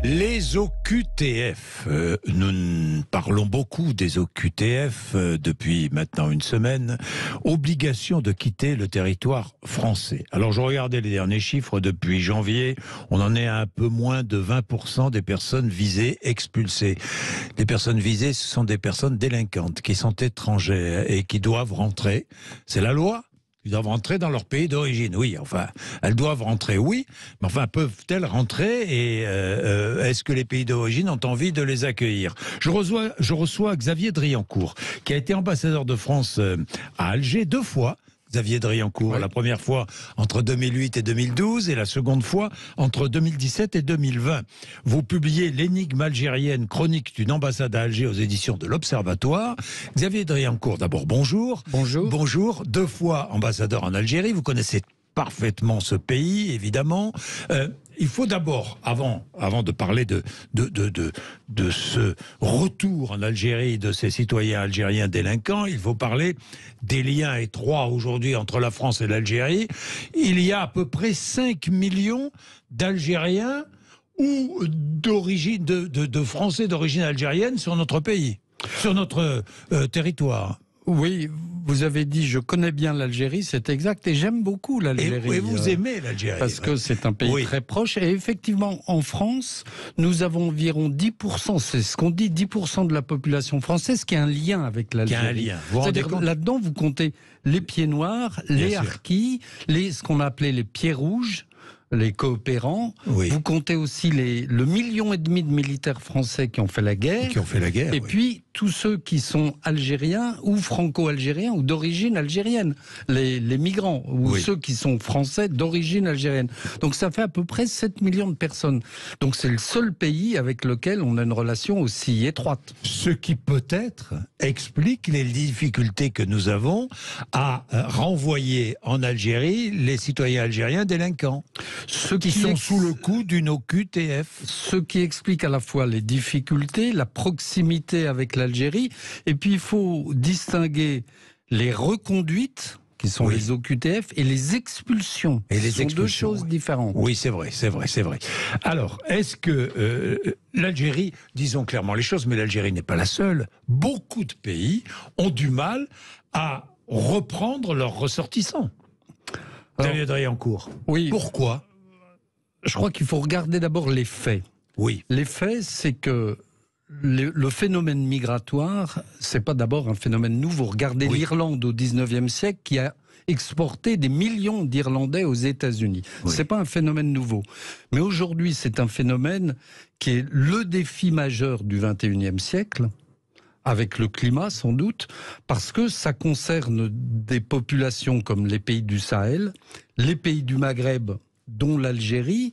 Les OQTF. Nous parlons beaucoup des OQTF depuis maintenant une semaine. Obligation de quitter le territoire français. Alors je regardais les derniers chiffres depuis janvier. On en est à un peu moins de 20% des personnes visées expulsées. Les personnes visées, ce sont des personnes délinquantes qui sont étrangères et qui doivent rentrer. C'est la loi. Ils doivent rentrer dans leur pays d'origine. Oui, enfin, elles doivent rentrer, oui. Mais enfin, peuvent-elles rentrer et est-ce que les pays d'origine ont envie de les accueillir? Je reçois Xavier Driancourt, qui a été ambassadeur de France à Alger 2 fois. Xavier Driancourt, oui. La première fois entre 2008 et 2012 et la seconde fois entre 2017 et 2020. Vous publiez L'énigme algérienne, chronique d'une ambassade à Alger aux éditions de l'Observatoire. Xavier Driancourt, d'abord bonjour. Bonjour. Bonjour, 2 fois ambassadeur en Algérie, vous connaissez parfaitement ce pays, évidemment. Il faut d'abord, avant de parler de ce retour en Algérie de ces citoyens algériens délinquants, il faut parler des liens étroits aujourd'hui entre la France et l'Algérie. Il y a à peu près 5 millions d'Algériens ou d'origine de Français d'origine algérienne sur notre pays, sur notre territoire. Oui, vous avez dit, je connais bien l'Algérie, c'est exact, et j'aime beaucoup l'Algérie. Et vous aimez l'Algérie. Parce que c'est un pays très proche, et effectivement, en France, nous avons environ 10%, c'est ce qu'on dit, 10% de la population française qui a un lien avec l'Algérie. C'est-à-dire là-dedans, vous comptez les pieds noirs, les harkis, ce qu'on a appelé les pieds rouges, les coopérants. Oui. Vous comptez aussi le 1,5 million de militaires français qui ont fait la guerre. Et puis tous ceux qui sont algériens ou franco-algériens ou d'origine algérienne. Les migrants ou ceux qui sont français d'origine algérienne. Donc ça fait à peu près 7 millions de personnes. Donc c'est le seul pays avec lequel on a une relation aussi étroite. Ce qui peut-être explique les difficultés que nous avons à renvoyer en Algérie les citoyens algériens délinquants. Ceux qui sont sous le coup d'une OQTF. Ce qui explique à la fois les difficultés, la proximité avec l'Algérie, et puis il faut distinguer les reconduites, qui sont les OQTF, et les expulsions. Et les expulsions, 2 choses différentes. Oui, c'est vrai. Alors, est-ce que l'Algérie, disons clairement les choses, mais l'Algérie n'est pas la seule, beaucoup de pays ont du mal à reprendre leurs ressortissants. Xavier Driancourt. Oui. Pourquoi? Je crois qu'il faut regarder d'abord les faits. Oui. Les faits, c'est que le phénomène migratoire, c'est pas d'abord un phénomène nouveau. Regardez l'Irlande au 19e siècle qui a exporté des millions d'Irlandais aux États-Unis. C'est pas un phénomène nouveau. Mais aujourd'hui, c'est un phénomène qui est le défi majeur du 21e siècle. Avec le climat sans doute, parce que ça concerne des populations comme les pays du Sahel, les pays du Maghreb, dont l'Algérie.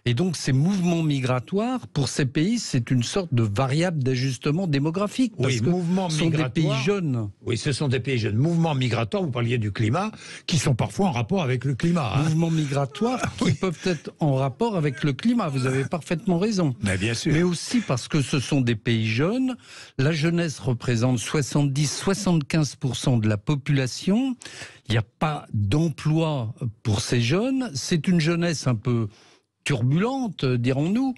Et donc ces mouvements migratoires, pour ces pays, c'est une sorte de variable d'ajustement démographique. Parce que ce sont des pays jeunes. Oui, ce sont des pays jeunes. Mouvements migratoires, vous parliez du climat, qui sont parfois en rapport avec le climat. Mouvements migratoires qui peuvent être en rapport avec le climat, vous avez parfaitement raison. Mais bien sûr. Mais aussi parce que ce sont des pays jeunes. La jeunesse représente 70-75% de la population. Il n'y a pas d'emploi pour ces jeunes. C'est une jeunesse un peu turbulente, dirons-nous.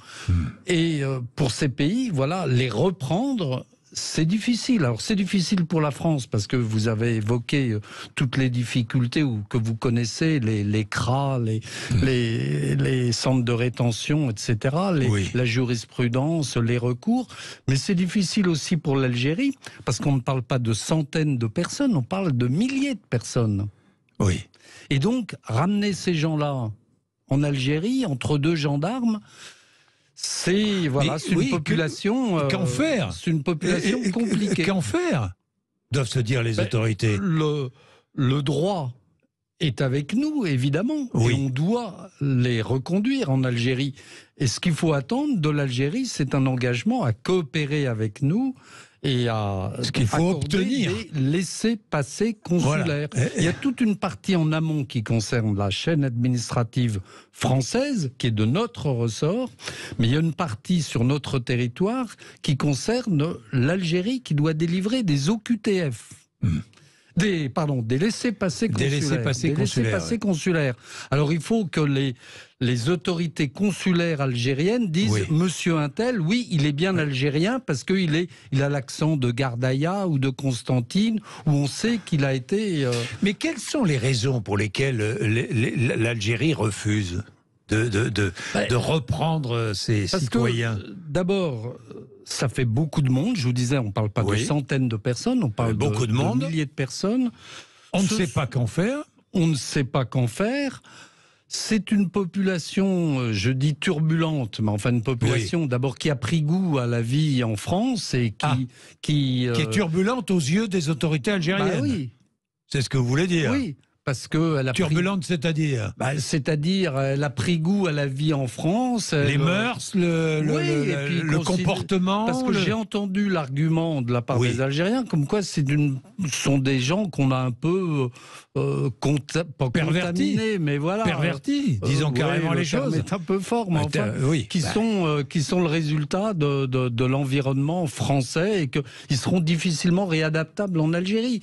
Et pour ces pays, voilà, les reprendre, c'est difficile. Alors c'est difficile pour la France parce que vous avez évoqué toutes les difficultés que vous connaissez, les CRA, les centres de rétention, etc., la jurisprudence, les recours. Mais c'est difficile aussi pour l'Algérie parce qu'on ne parle pas de centaines de personnes, on parle de milliers de personnes. Oui. Et donc, ramener ces gens-là en Algérie, entre 2 gendarmes, c'est une population. Qu'en faire? C'est une population compliquée. Qu'en faire? Doivent se dire les autorités. Le droit est avec nous, évidemment, et on doit les reconduire en Algérie. Et ce qu'il faut attendre de l'Algérie, c'est un engagement à coopérer avec nous et à ce qu'il faut obtenir des laissez-passer consulaires. Voilà. Il y a toute une partie en amont qui concerne la chaîne administrative française, qui est de notre ressort, mais il y a une partie sur notre territoire qui concerne l'Algérie, qui doit délivrer des OQTF. Des laissez-passer consulaires. Des laissez-passer consulaires. Alors il faut que les autorités consulaires algériennes disent Monsieur Untel, oui, il est bien algérien parce qu'il a l'accent de Gardaïa ou de Constantine, où on sait qu'il a été... Mais quelles sont les raisons pour lesquelles l'Algérie refuse de reprendre ses citoyens? D'abord, ça fait beaucoup de monde. Je vous disais, on ne parle pas de centaines de personnes, on parle beaucoup de milliers de personnes. On ne sait pas qu'en faire. On ne sait pas qu'en faire. C'est une population, je dis turbulente, mais enfin une population d'abord qui a pris goût à la vie en France et qui est turbulente aux yeux des autorités algériennes. Bah oui. C'est ce que vous voulez dire. Oui. Parce que elle a turbulente, c'est-à-dire c'est-à-dire, elle a pris goût à la vie en France. Les mœurs, le comportement. Parce que j'ai entendu l'argument de la part des Algériens, comme quoi ce sont des gens qu'on a un peu pas contaminés, mais voilà. Pervertis, disons carrément les choses. C'est un peu fort, mais enfin, qui sont le résultat de l'environnement français et qu'ils seront difficilement réadaptables en Algérie.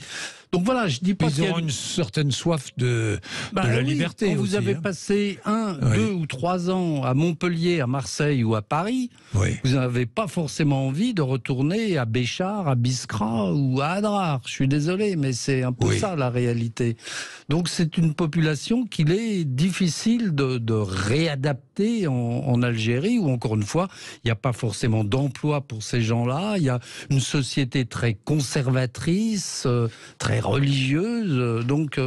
Donc voilà, je dis pas qu'ils auront une certaine soif de la liberté. Quand vous avez passé 1, 2 ou 3 ans à Montpellier, à Marseille ou à Paris, vous n'avez pas forcément envie de retourner à Béchar, à Biskra ou à Adrar. Je suis désolé, mais c'est un peu ça la réalité. Donc c'est une population qu'il est difficile de réadapter en Algérie, où encore une fois, il n'y a pas forcément d'emploi pour ces gens-là. Il y a une société très conservatrice, très religieuse. Donc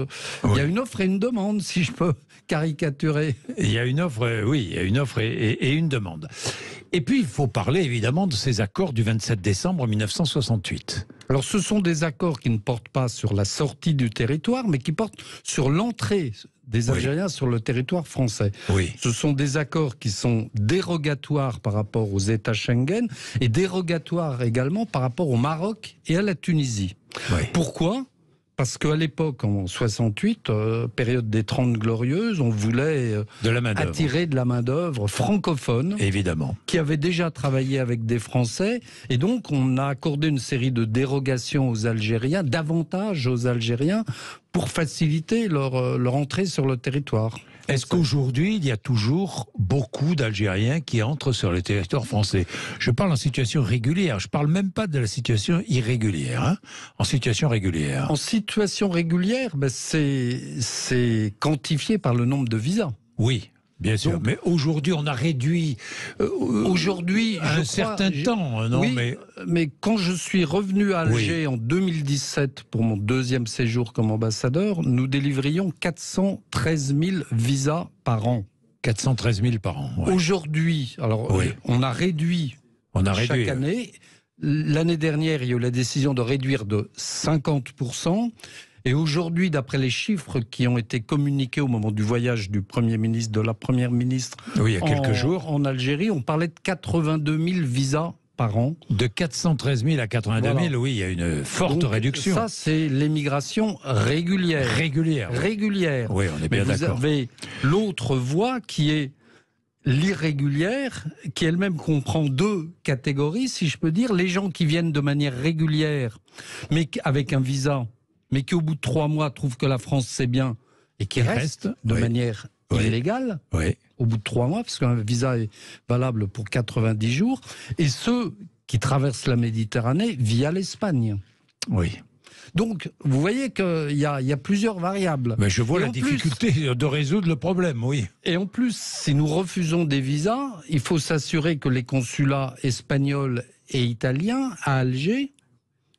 il y a une offre et une demande, si je peux caricaturer. Il y a une offre, il y a une offre et une demande. Et puis, il faut parler évidemment de ces accords du 27 décembre 1968. Alors, ce sont des accords qui ne portent pas sur la sortie du territoire, mais qui portent sur l'entrée des Algériens sur le territoire français. Ce sont des accords qui sont dérogatoires par rapport aux États Schengen et dérogatoires également par rapport au Maroc et à la Tunisie. Pourquoi ? Parce qu'à l'époque, en 68, période des 30 Glorieuses, on voulait attirer de la main-d'œuvre francophone. Évidemment. Qui avait déjà travaillé avec des Français. Et donc, on a accordé une série de dérogations aux Algériens, d'avantages aux Algériens, pour faciliter leur entrée sur le territoire. Est-ce qu'aujourd'hui, il y a toujours beaucoup d'Algériens qui entrent sur le territoire français? Je parle en situation régulière, je ne parle même pas de la situation irrégulière, hein, en situation régulière. En situation régulière, c'est quantifié par le nombre de visas. Oui. Bien sûr, mais aujourd'hui on a réduit un certain temps, non? Mais quand je suis revenu à Alger en 2017 pour mon 2e séjour comme ambassadeur, nous délivrions 413 000 visas par an. 413 000 par an. Aujourd'hui, alors on a réduit chaque année. L'année dernière, il y a eu la décision de réduire de 50%. Et aujourd'hui, d'après les chiffres qui ont été communiqués au moment du voyage du Premier ministre, de la Première ministre, il y a quelques jours, en Algérie, on parlait de 82 000 visas par an. De 413 000 à 82 000, il y a une forte réduction. Ça, c'est l'émigration régulière. Régulière. Oui, on est bien d'accord. Vous avez l'autre voie qui est l'irrégulière, qui elle-même comprend 2 catégories, si je peux dire. Les gens qui viennent de manière régulière, mais avec un visa, mais qui au bout de 3 mois trouvent que la France c'est bien et qui restent de manière illégale au bout de 3 mois, parce qu'un visa est valable pour 90 jours, et ceux qui traversent la Méditerranée via l'Espagne. Donc, vous voyez qu'il y a plusieurs variables. Mais je vois la difficulté de résoudre le problème, Et en plus, si nous refusons des visas, il faut s'assurer que les consulats espagnols et italiens à Alger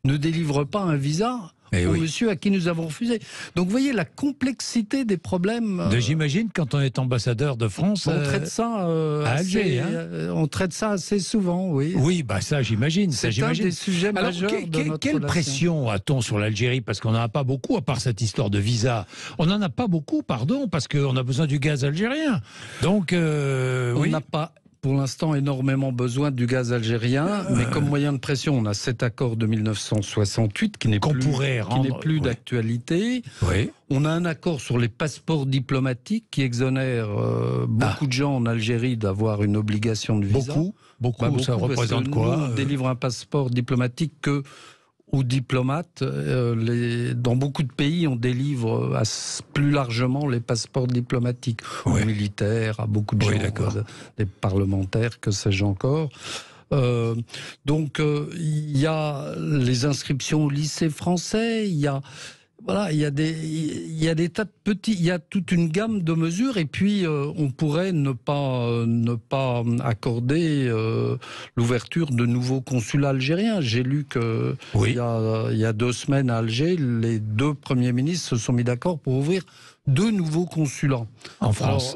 ne délivrent pas un visa au monsieur à qui nous avons refusé. Donc vous voyez la complexité des problèmes. J'imagine quand on est ambassadeur de France, on traite ça à Alger. On traite ça assez souvent, Oui, ça j'imagine. C'est un des sujets majeurs de notre quelle relation. pression a-t-on sur l'Algérie? Parce qu'on n'en a pas beaucoup, à part cette histoire de visa. On n'en a pas beaucoup, parce qu'on a besoin du gaz algérien. Donc, on n'a pas pour l'instant énormément besoin du gaz algérien, mais comme moyen de pression, on a cet accord de 1968 qui n'est plus d'actualité. On a un accord sur les passeports diplomatiques qui exonère beaucoup de gens en Algérie d'avoir une obligation de visa. Beaucoup, ça représente quoi? On délivre un passeport diplomatique que aux diplomates. Dans beaucoup de pays, on délivre plus largement les passeports diplomatiques aux militaires, à beaucoup de gens, des parlementaires, que sais-je encore. Donc, il y a les inscriptions au lycée français, il y a des tas de petits, il y a toute une gamme de mesures, et puis on pourrait ne pas accorder l'ouverture de nouveaux consulats algériens. J'ai lu que il y a 2 semaines à Alger, les 2 premiers ministres se sont mis d'accord pour ouvrir 2 nouveaux consulats. En France.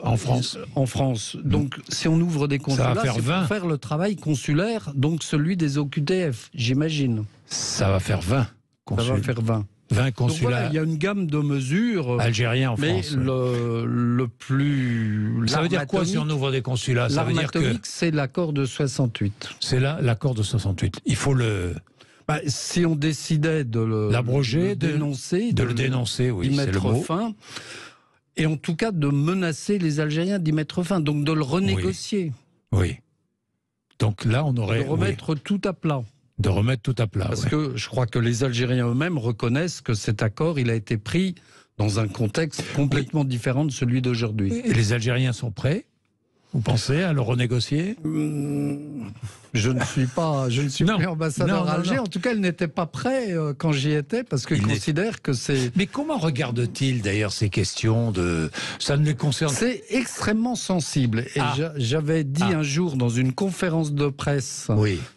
En France. Donc, si on ouvre des consulats, c'est pour faire le travail consulaire, donc celui des OQTF, j'imagine. Ça va faire 20 consulats. Ça va faire 20. 20 consulats. Donc voilà, il y a une gamme de mesures algériens en France. Mais le plus... Ça veut dire quoi si on ouvre des consulats? Ça veut dire que c'est l'accord de 68. C'est l'accord de 68. Il faut le... si on décidait de l'abroger, de le dénoncer, oui, d'y mettre fin, et en tout cas de menacer les Algériens d'y mettre fin, donc de le renégocier. Oui. Donc là, on aurait... De remettre tout à plat. De remettre tout à plat. Parce que je crois que les Algériens eux-mêmes reconnaissent que cet accord, il a été pris dans un contexte complètement différent de celui d'aujourd'hui. Et les Algériens sont prêts? Vous pensez à le renégocier? Je ne suis plus ambassadeur à Alger. En tout cas, ils n'étaient pas prêts quand j'y étais, parce qu'ils considèrent que c'est... Mais comment regardent-ils d'ailleurs ces questions de... Ça ne les concerne... C'est extrêmement sensible. Et j'avais dit un jour dans une conférence de presse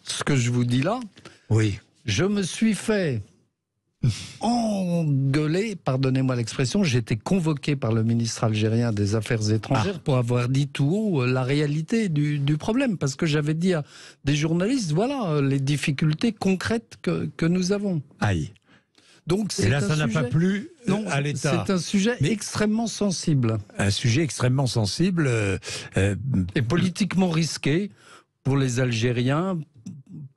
ce que je vous dis là. Oui. Je me suis fait engueuler, pardonnez-moi l'expression, j'ai été convoqué par le ministre algérien des Affaires étrangères pour avoir dit tout haut la réalité du problème, parce que j'avais dit à des journalistes, voilà les difficultés concrètes que nous avons. Aïe. Donc, et là, ça n'a pas plu à l'État. C'est un sujet extrêmement sensible. Un sujet extrêmement sensible. Et politiquement risqué pour les Algériens,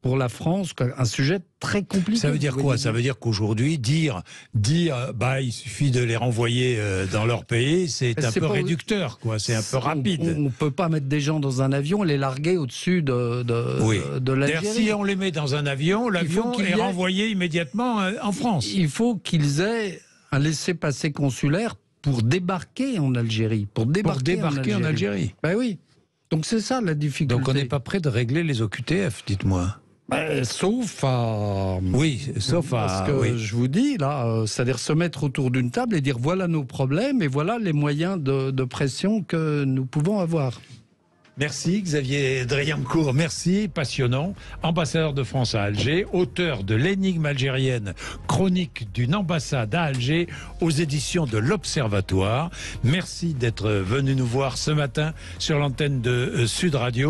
pour la France, un sujet très compliqué. Ça veut dire quoi? Ça veut dire qu'aujourd'hui, dire il suffit de les renvoyer dans leur pays, c'est un peu réducteur, quoi. C'est un peu rapide. On ne peut pas mettre des gens dans un avion et les larguer au-dessus de l'Algérie. Si on les met dans un avion, l'avion est renvoyé immédiatement en France. Il faut qu'ils aient un laissez-passer consulaire pour débarquer en Algérie. Pour débarquer en Algérie. Ben oui. Donc c'est ça la difficulté. Donc on n'est pas prêt de régler les OQTF, dites-moi. Sauf à... Oui, sauf à... Parce que je vous dis, là, c'est-à-dire se mettre autour d'une table et dire voilà nos problèmes et voilà les moyens de pression que nous pouvons avoir. Merci Xavier Driancourt, merci, passionnant. Ambassadeur de France à Alger, auteur de L'énigme algérienne, chronique d'une ambassade à Alger aux éditions de l'Observatoire. Merci d'être venu nous voir ce matin sur l'antenne de Sud Radio.